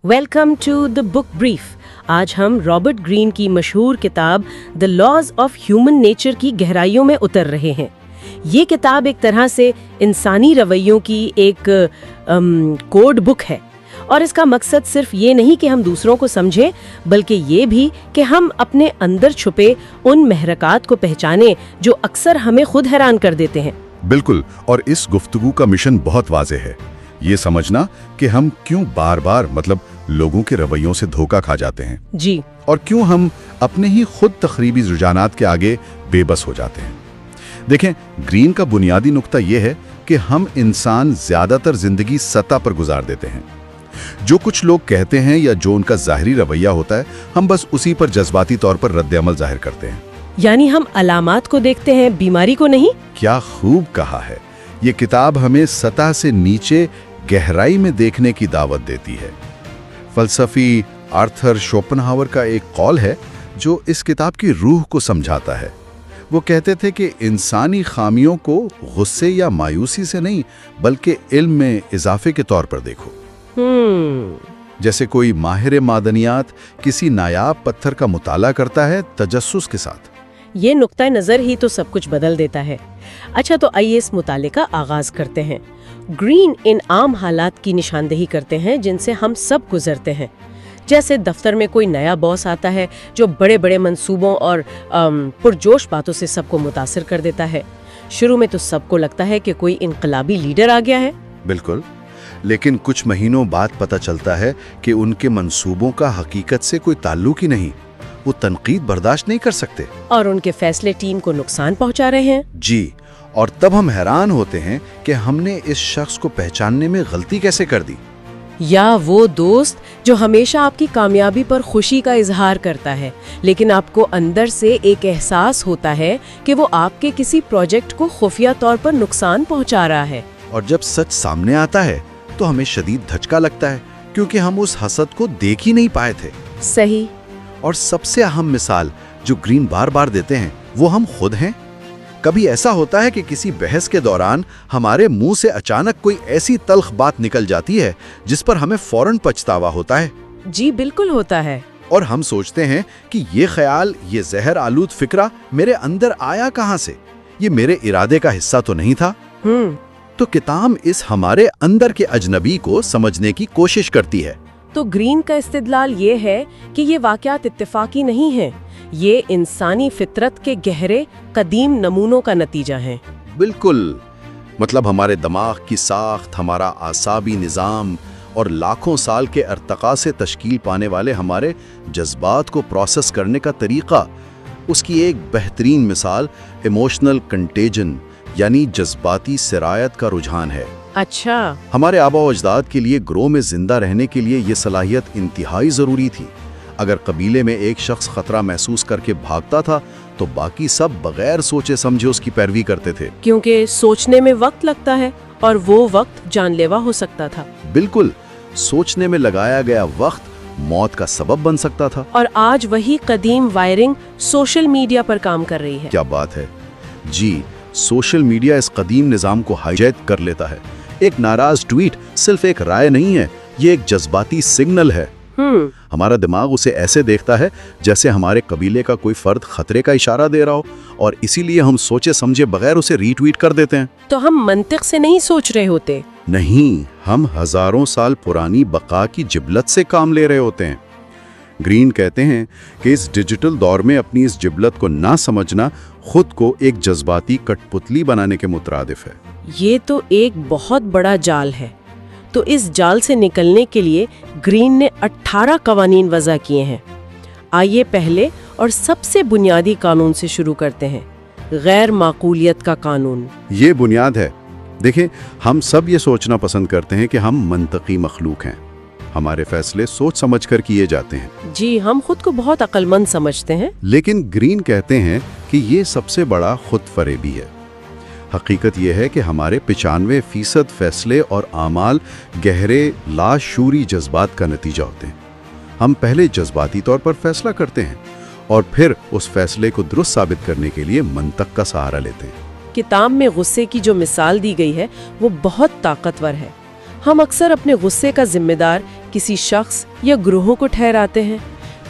Welcome to the book brief. आज हम Robert Greene की मशहूर किताब the laws of human nature की गहराइयों में उतर रहे हैं। ये किताब एक तरह से इंसानी रवैयों की एक कोड बुक है और इसका मकसद सिर्फ ये नहीं कि हम दूसरों को समझें, बल्कि ये भी कि हम अपने अंदर छुपे उन महरकात को पहचानें जो अक्सर हमें खुद हैरान कर देते हैं। बिल्कुल, और इस गुफ्तगू का मिशन बहुत वाज़ेह है, ये समझना कि हम क्यों बार बार लोगों के रवैयों से धोखा खा जाते हैं जी, और क्यों हम अपने ही खुद तखरीबी रुझानात के आगे बेबस हो जाते हैं। देखें, ग्रीन का बुनियादी नुक्ता यह है कि हम इंसान ज्यादातर जिंदगी सतह पर गुजार देते हैं। जो कुछ लोग कहते हैं या जो उनका ज़ाहिरी रवैया होता है, हम बस उसी पर जज्बाती तौर पर रद्द-ए-अमल जाहिर करते हैं। यानी हम अलामात को देखते हैं, बीमारी को नहीं। क्या खूब कहा है। ये किताब हमें सतह से नीचे गहराई में देखने की दावत देती है। फलसफी आर्थर शोपेनहावर का एक कौल है जो इस किताब की रूह को समझाता है। वो कहते थे कि इंसानी खामियों को गुस्से या मायूसी से नहीं, बल्कि इल्म में इजाफे के तौर पर देखो। जैसे कोई माहिर मादनियात किसी नायाब पत्थर का मुताला करता है तजस्सुस के साथ। ये नुक्ता नज़र ही तो सब कुछ बदल देता है। अच्छा, तो आइए इस मुताले का आगाज करते हैं। ग्रीन इन आम हालात की निशानदेही करते हैं जिनसे हम सब गुजरते हैं। जैसे दफ्तर में कोई नया बॉस आता है जो बड़े बड़े मंसूबों और पुरजोश बातों से सबको मुतासिर कर देता है। शुरू में तो सबको लगता है कि कोई इनकलाबी लीडर आ गया है। बिल्कुल, लेकिन कुछ महीनों बाद पता चलता है कि उनके मंसूबों का हकीकत से कोई ताल्लुक ही नहीं। वो तनकीद बर्दाश्त नहीं कर सकते और उनके फैसले टीम को नुकसान पहुंचा रहे हैं। जी, और तब हम हैरान होते हैं कि हमने इस शख्स को पहचानने में गलती कैसे कर दी। या वो दोस्त जो हमेशा आपकी कामयाबी पर खुशी का इजहार करता है, लेकिन आपको अंदर से एक एहसास होता है कि वो आपके किसी प्रोजेक्ट को खुफिया तौर पर नुकसान पहुंचा रहा है। और जब सच सामने आता है तो हमें शदीद धचका लगता है, क्योंकि हम उस हसद को देख ही नहीं पाए थे। सही। और सबसे अहम मिसाल जो ग्रीन बार बार देते हैं वो हम खुद हैं। कभी ऐसा होता है कि किसी बहस के दौरान हमारे मुंह से अचानक कोई ऐसी तल्ख बात निकल जाती है जिस पर हमें फौरन पछतावा होता है। जी बिल्कुल होता है। और हम सोचते हैं कि ये ख्याल, ये जहर आलूद फिक्रा मेरे अंदर आया कहां से, ये मेरे इरादे का हिस्सा तो नहीं था। तो किताब इस हमारे अंदर के अजनबी को समझने की कोशिश करती है। तो ग्रीन का इस्तिदलाल ये है कि ये वाक़यात इत्तेफाकी नहीं है, ये इंसानी फितरत के गहरे कदीम नमूनों का नतीजा है। बिल्कुल, हमारे दिमाग की साख्त, हमारा आसाबी निज़ाम और लाखों साल के अर्तका से तश्कील पाने वाले हमारे जज्बात को प्रोसेस करने का तरीक़ा, उसकी एक बेहतरीन मिसाल इमोशनल कंटेजन यानी जज्बाती सिरायत का रुझान है। अच्छा। हमारे आबा व अजदाद के लिए ग्रोह में जिंदा रहने के लिए ये सलाहियत इंतहाई ज़रूरी थी। अगर कबीले में एक शख्स खतरा महसूस करके भागता था तो बाकी सब बगैर सोचे समझे उसकी पैरवी करते थे, क्योंकि सोचने में वक्त लगता है और वो वक्त जानलेवा हो सकता था। बिल्कुल, सोचने में लगाया गया वक्त मौत का सबब बन सकता था। और आज वही कदीम वायरिंग सोशल मीडिया पर काम कर रही है। क्या बात है जी, सोशल मीडिया इस कदीम निज़ाम को हाईजैक कर लेता है। एक नाराज ट्वीट सिर्फ एक राय नहीं है, ये एक जज्बाती सिग्नल है। हमारा दिमाग उसे ऐसे देखता है जैसे हमारे कबीले का कोई फर्द खतरे का इशारा दे रहा हो, और इसीलिए हम सोचे समझे बगैर उसे रीट्वीट कर देते हैं। तो हम मंतिक से नहीं सोच रहे होते। नहीं, हम हजारों साल पुरानी बका की जिबलत से काम ले रहे होते हैं। ग्रीन कहते हैं कि इस डिजिटल दौर में अपनी इस जिबलत को ना समझना खुद को एक जज्बाती कठपुतली बनाने के मुतरादिफ है। ये तो एक बहुत बड़ा जाल है। तो इस जाल से निकलने के लिए ग्रीन ने 18 कवानीन वज़ा किए हैं। आइए पहले और सबसे बुनियादी कानून से शुरू करते हैं, गैर माकूलियत का कानून। ये बुनियाद है। देखें, हम सब ये सोचना पसंद करते हैं कि हम मंतकी मखलूक हैं, हमारे फैसले सोच समझ कर किए जाते हैं। जी, हम खुद को बहुत अक्लमंद समझते हैं। लेकिन ग्रीन कहते हैं कि ये सबसे बड़ा खुद फरेबी है। हकीकत यह है कि हमारे 95% फैसले और आमाल गहरे लाशूरी जज्बात का नतीजा होते हैं। हम पहले जज्बाती तौर पर फैसला करते हैं और फिर उस फैसले को दुरुस्त साबित करने के लिए मंतक का सहारा लेते हैं। किताब में गुस्से की जो मिसाल दी गई है वो बहुत ताकतवर है। हम अक्सर अपने गुस्से का जिम्मेदार किसी शख्स या ग्रोह को ठहराते हैं।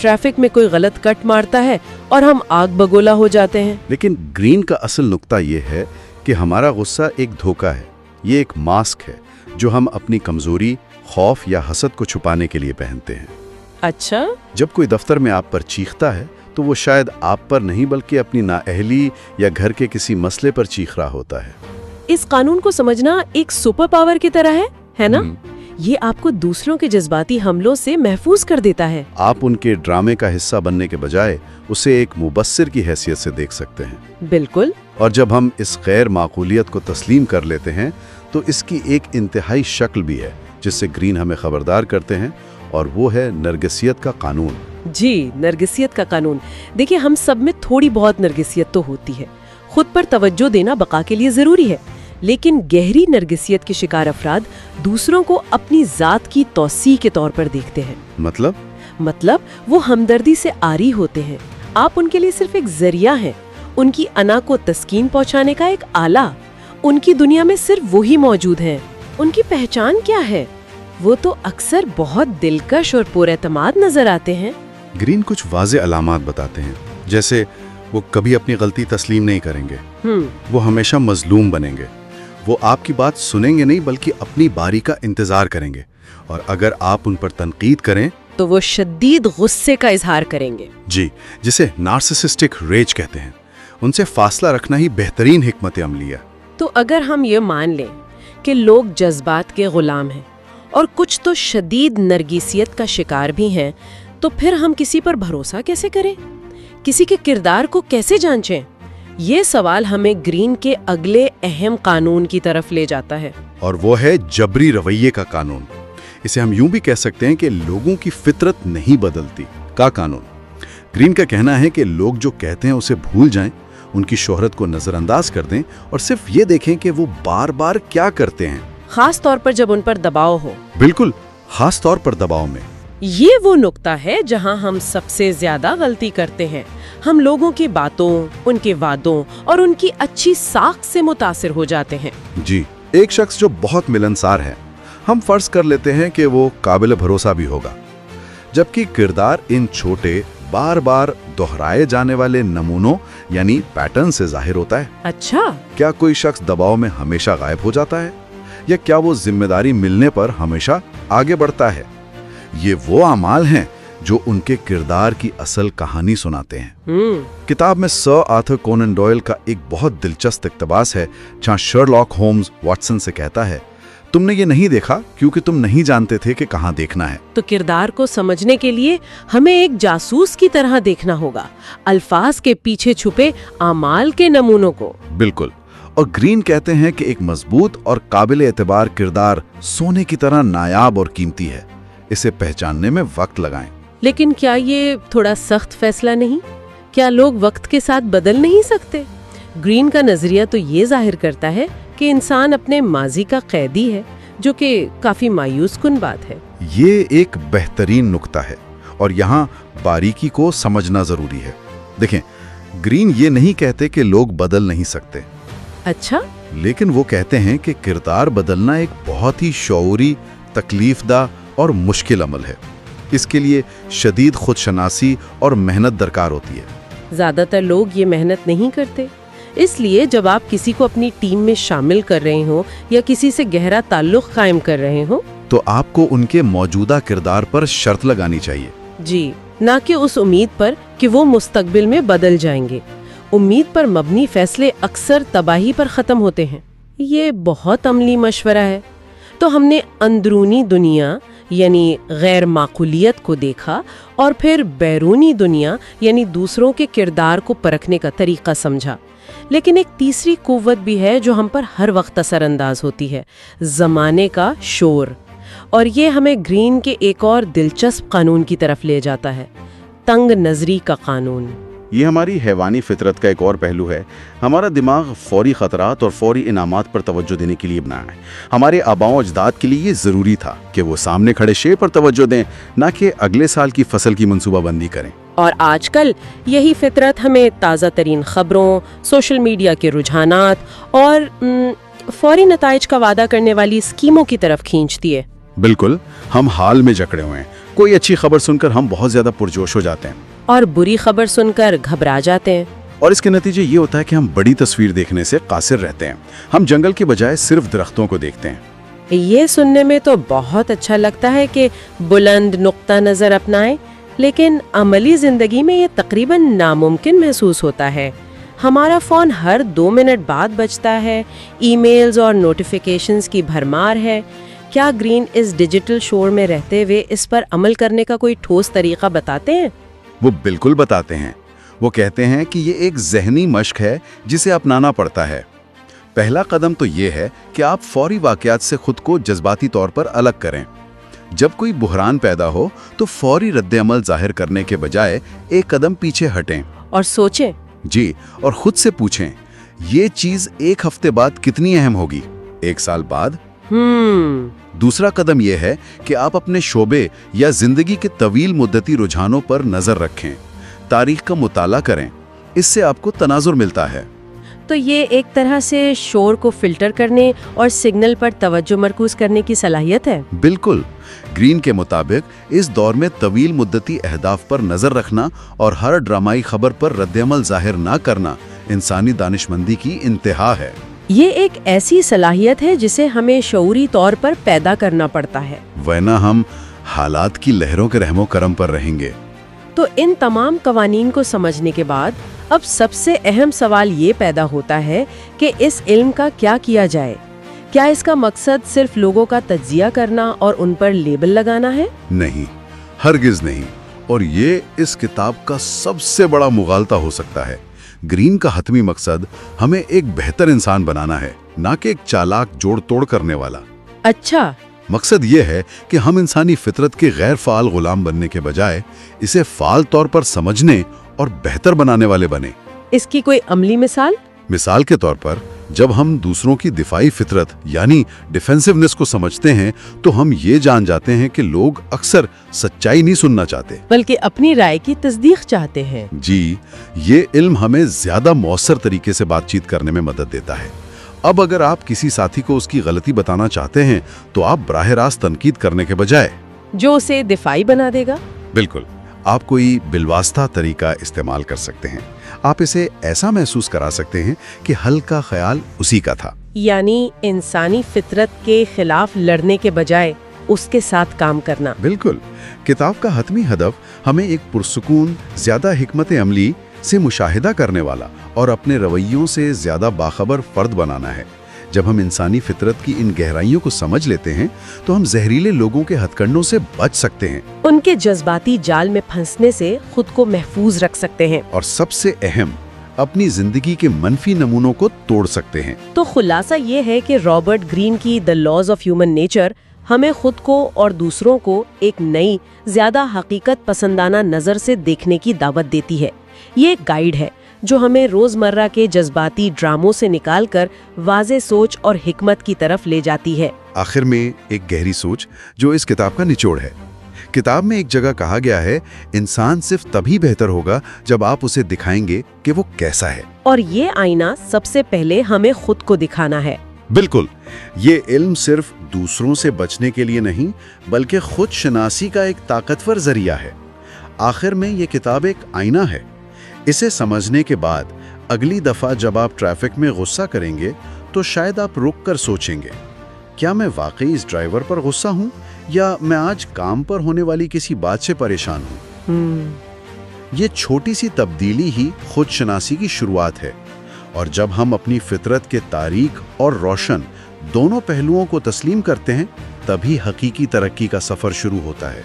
ट्रैफिक में कोई गलत कट मारता है और हम आग बगोला हो जाते हैं। लेकिन ग्रीन का असल नुक्ता ये है कि हमारा गुस्सा एक धोखा है, ये एक मास्क है जो हम अपनी कमजोरी, खौफ या हसद को छुपाने के लिए पहनते हैं। अच्छा? जब कोई दफ्तर में आप पर चीखता है तो वो शायद आप पर नहीं बल्कि अपनी नाअहली या घर के किसी मसले पर चीख रहा होता है। इस कानून को समझना एक सुपर पावर की तरह है ना? ये आपको दूसरों के जज्बाती हमलों से महफूज कर देता है। आप उनके ड्रामे का हिस्सा बनने के बजाय उसे एक मुबस्सिर की हैसियत से देख सकते हैं। बिल्कुल। और जब हम इस गैर माकूलियत को तस्लीम कर लेते हैं तो इसकी एक इंतहाई शक्ल भी है जिससे ग्रीन हमें खबरदार करते हैं, और वो है नरगिसियत का कानून। जी, नरगिसियत का कानून। देखिए, हम सब में थोड़ी बहुत नरगिसियत तो होती है। खुद पर तवज्जो देना बका के लिए जरूरी है, लेकिन गहरी नरगिसियत के शिकार अफराद दूसरों को अपनी जात की तौसीह के तौर पर देखते हैं। मतलब वो हमदर्दी से आरी होते हैं। आप उनके लिए सिर्फ एक जरिया हैं, उनकी अना को तस्कीन पहुंचाने का एक आला। उनकी दुनिया में सिर्फ वही मौजूद हैं। उनकी पहचान क्या है? वो तो अक्सर बहुत दिलकश और पुरएतमाद नजर आते हैं। ग्रीन कुछ वाज़े अलामात बताते हैं, जैसे वो कभी अपनी गलती तस्लीम नहीं करेंगे, वो हमेशा मजलूम बनेंगे, वो आपकी बात सुनेंगे नहीं बल्कि अपनी बारी का इंतजार करेंगे, और अगर आप उन पर तनकीद करें तो वो शदीद गुस्से का इजहार करेंगे। जी, जिसे नार्सिसिस्टिक रेज कहते हैं। उनसे फासला रखना ही बेहतरीन हिकमत अमली है। तो अगर हम ये मान लें कि लोग जज्बात के गुलाम हैं और कुछ तो शदीद नरगिसियत का शिकार भी हैं, तो फिर हम किसी पर भरोसा कैसे करें? किसी के किरदार को कैसे जांचें? ये सवाल हमें ग्रीन के अगले अहम कानून की तरफ ले जाता है, और वो है जबरी रवैये का कानून। इसे हम यूं भी कह सकते हैं कि लोगों की फितरत नहीं बदलती का कानून। ग्रीन का कहना है कि लोग जो कहते हैं उसे भूल जाएं, उनकी शोहरत को नजरअंदाज कर दें और सिर्फ ये देखें कि वो बार बार क्या करते हैं, खास तौर पर जब उन पर दबाव हो। बिल्कुल, खास तौर पर दबाव में। ये वो नुक्ता है जहां हम सबसे ज्यादा गलती करते हैं। हम लोगों की बातों, उनके वादों और उनकी अच्छी साख से मुतासिर हो जाते हैं। जी, एक शख्स जो बहुत मिलनसार है, हम फर्ज कर लेते हैं कि वो काबिल भरोसा भी होगा, जबकि किरदार इन छोटे बार बार दोहराए जाने वाले नमूनों यानी पैटर्न से जाहिर होता है। अच्छा? क्या कोई शख्स दबाव में हमेशा गायब हो जाता है, या क्या वो जिम्मेदारी मिलने पर हमेशा आगे बढ़ता है? ये वो अमाल हैं जो उनके किरदार की असल कहानी सुनाते हैं। किताब में सर आर्थर कोनन डॉयल का एक बहुत दिलचस्प इक्तबास है जहां शर्लॉक होम्स वाटसन से कहता है, तुमने ये नहीं देखा क्योंकि तुम नहीं जानते थे कि कहां देखना है। तो किरदार को समझने के लिए हमें एक जासूस की तरह देखना होगा, अल्फाज के पीछे छुपे आमाल के नमूनों को। बिल्कुल। और ग्रीन कहते हैं कि एक मजबूत और काबिल एतबार किरदार सोने की तरह नायाब और कीमती है, इसे पहचानने में वक्त लगाएं। लेकिन क्या ये थोड़ा सख्त फैसला नहीं? क्या लोग वक्त के साथ बदल नहीं सकते? ग्रीन का नजरिया तो ये जाहिर करता है कि इंसान अपने माजी का कैदी है, जो कि काफी मायूस कुन बात है। ये एक बेहतरीन नुक्ता है और यहाँ बारीकी को समझना जरूरी है। देखें, ग्रीन ये नहीं कहते कि लोग बदल नहीं सकते। अच्छा? लेकिन वो कहते हैं कि किरदार बदलना एक बहुत ही शऊरी, तकलीफदा और मुश्किल अमल है। इसके लिए शदीद खुदशनासी और मेहनत दरकार होती है। ज्यादातर लोग ये मेहनत नहीं करते, इसलिए जब आप किसी को अपनी टीम में शामिल कर रहे हो या किसी से गहरा ताल्लुक कायम कर रहे हो, तो आपको उनके मौजूदा किरदार पर शर्त लगानी चाहिए। जी, ना कि उस उम्मीद पर कि वो मुस्तकबिल में बदल जाएंगे। उम्मीद पर मबनी फैसले अक्सर तबाही पर खत्म होते हैं। ये बहुत अमली मशवरा है। तो हमने अंदरूनी दुनिया यानी गैर माकूलियत को देखा और फिर बैरूनी दुनिया यानी दूसरों के किरदार को परखने का तरीका समझा। लेकिन एक तीसरी कुव्वत भी है जो हम पर हर वक्त असरअंदाज होती है, ज़माने का शोर। और ये हमें ग्रीन के एक और दिलचस्प कानून की तरफ ले जाता है, तंग नजरी का कानून। ये हमारी हैवानी फितरत का एक और पहलू है। हमारा दिमाग फौरी खतरात और फौरी इनामात पर तवज्जो देने के लिए बना है। हमारे आबाओं अजदाद के लिए ये ज़रूरी था कि वो सामने खड़े शेर पर तवज्जो दें, ना कि अगले साल की फसल की मंसूबाबंदी करें। और आजकल यही फितरत हमें ताज़ा तरीन खबरों, सोशल मीडिया के रुझानात और फौरी नताइज का वादा करने वाली स्कीमों की तरफ खींचती है। बिल्कुल, हम हाल में जकड़े हुए हैं। कोई अच्छी खबर सुनकर हम बहुत ज्यादा पुरजोश हो जाते हैं और बुरी खबर सुनकर घबरा जाते हैं। और इसके नतीजे ये होता है कि हम बड़ी तस्वीर देखने से कासिर रहते हैं। हम जंगल के बजाय सिर्फ दरख्तों को देखते हैं। ये सुनने में तो बहुत अच्छा लगता है कि बुलंद नुक्ता नज़र अपनाएं, लेकिन अमली ज़िंदगी में ये तकरीबन नामुमकिन महसूस होता है। हमारा फ़ोन हर 2 मिनट बाद बजता है, ईमेल्स और नोटिफिकेशंस की भरमार है। क्या ग्रीन इस डिजिटल शोर में रहते हुए इस पर अमल करने का कोई ठोस तरीका बताते हैं? वो बिल्कुल बताते हैं। वो कहते हैं कि ये एक ज़हनी मश्क है जिसे अपनाना पड़ता है। पहला कदम तो ये है कि आप फौरी वाक़यात से खुद को जज्बाती तौर पर अलग करें। जब कोई बुहरान पैदा हो तो फौरी रद्द-ए-अमल ज़ाहिर करने के बजाय एक कदम पीछे हटें और सोचें। जी, और खुद से पूछें, ये चीज़ 1 हफ्ते बाद कितनी अहम होगी, 1 साल बाद? दूसरा कदम यह है कि आप अपने शोबे या जिंदगी के तवील मुद्दती रुझानों पर नजर रखें, तारीख का मुताला करें। इससे आपको तनाजुर मिलता है। तो ये एक तरह से शोर को फिल्टर करने और सिग्नल पर तवज्जो मरकूज करने की सलाहियत है। बिल्कुल, ग्रीन के मुताबिक इस दौर में तवील मुद्दती अहदाफ पर नजर रखना और हर ड्रामाई खबर पर रद्द-ए-अमल जाहिर ना करना इंसानी दानिशमंदी की इंतहा है। ये एक ऐसी सलाहियत है जिसे हमें शऊरी तौर पर पैदा करना पड़ता है, वरना हम हालात की लहरों के रहमो करम पर रहेंगे। तो इन तमाम कवानीन को समझने के बाद अब सबसे अहम सवाल ये पैदा होता है कि इस इल्म का क्या किया जाए। क्या इसका मकसद सिर्फ लोगों का तज्जिया करना और उन पर लेबल लगाना है? नहीं, हरगिज नहीं। और ये इस किताब का सबसे बड़ा मुगालता हो सकता है। ग्रीन का हतमी मकसद हमें एक बेहतर इंसान बनाना है, ना कि एक चालाक जोड़ तोड़ करने वाला। अच्छा, मकसद ये है कि हम इंसानी फितरत के गैर फाल गुलाम बनने के बजाय इसे फाल तौर पर समझने और बेहतर बनाने वाले बने। इसकी कोई अमली मिसाल? मिसाल के तौर पर, जब हम दूसरों की दिफाई फितरत यानी डिफेंसिवनेस को समझते हैं तो हम ये जान जाते हैं कि लोग अक्सर सच्चाई नहीं सुनना चाहते, बल्कि अपनी राय की तस्दीक चाहते हैं। जी, ये इल्म हमें ज्यादा मौसर तरीके से बातचीत करने में मदद देता है। अब अगर आप किसी साथी को उसकी गलती बताना चाहते हैं तो आप बराह रास्त तनकीद करने के बजाय जो उसे दिफाई बना देगा। बिल्कुल, आप कोई बिलवास्ता तरीका इस्तेमाल कर सकते हैं। आप इसे ऐसा महसूस करा सकते हैं कि हल का ख्याल उसी का था, यानी इंसानी फितरत के खिलाफ लड़ने के बजाय उसके साथ काम करना। बिल्कुल, किताब का हतमी हदफ हमें एक पुरसुकून, ज्यादा हिकमत अमली से मुशाहिदा करने वाला और अपने रवैयों से ज्यादा बाखबर फर्द बनाना है। जब हम इंसानी फितरत की इन गहराइयों को समझ लेते हैं तो हम जहरीले लोगों के हथकंडों से बच सकते हैं, उनके जज्बाती जाल में फंसने से खुद को महफूज रख सकते हैं और सबसे अहम, अपनी जिंदगी के मनफी नमूनों को तोड़ सकते हैं। तो खुलासा ये है कि रॉबर्ट ग्रीन की the laws of human nature हमें खुद को और दूसरों को एक नई, ज्यादा हकीकत पसंदाना नजर से देखने की दावत देती है। ये एक गाइड है जो हमें रोजमर्रा के जज्बाती ड्रामों से निकालकर वाज़े सोच और हिकमत की तरफ ले जाती है। आखिर में एक गहरी सोच जो इस किताब का निचोड़ है। किताब में एक जगह कहा गया है, इंसान सिर्फ तभी बेहतर होगा जब आप उसे दिखाएंगे कि वो कैसा है। और ये आईना सबसे पहले हमें खुद को दिखाना है। बिल्कुल, ये इल्म सिर्फ दूसरों से बचने के लिए नहीं बल्कि खुद शनासी का एक ताकतवर जरिया है। आखिर में ये किताब एक आईना है। इसे समझने के बाद अगली दफा जब आप ट्रैफिक में गुस्सा करेंगे तो शायद आप रुक कर सोचेंगे, क्या मैं वाकई इस ड्राइवर पर गुस्सा हूँ या मैं आज काम पर होने वाली किसी बात से परेशान हूँ। ये छोटी सी तब्दीली ही खुद शनासी की शुरुआत है, और जब हम अपनी फितरत के तारीक और रोशन दोनों पहलुओं को तस्लीम करते हैं तभी हकीकी तरक्की का सफर शुरू होता है।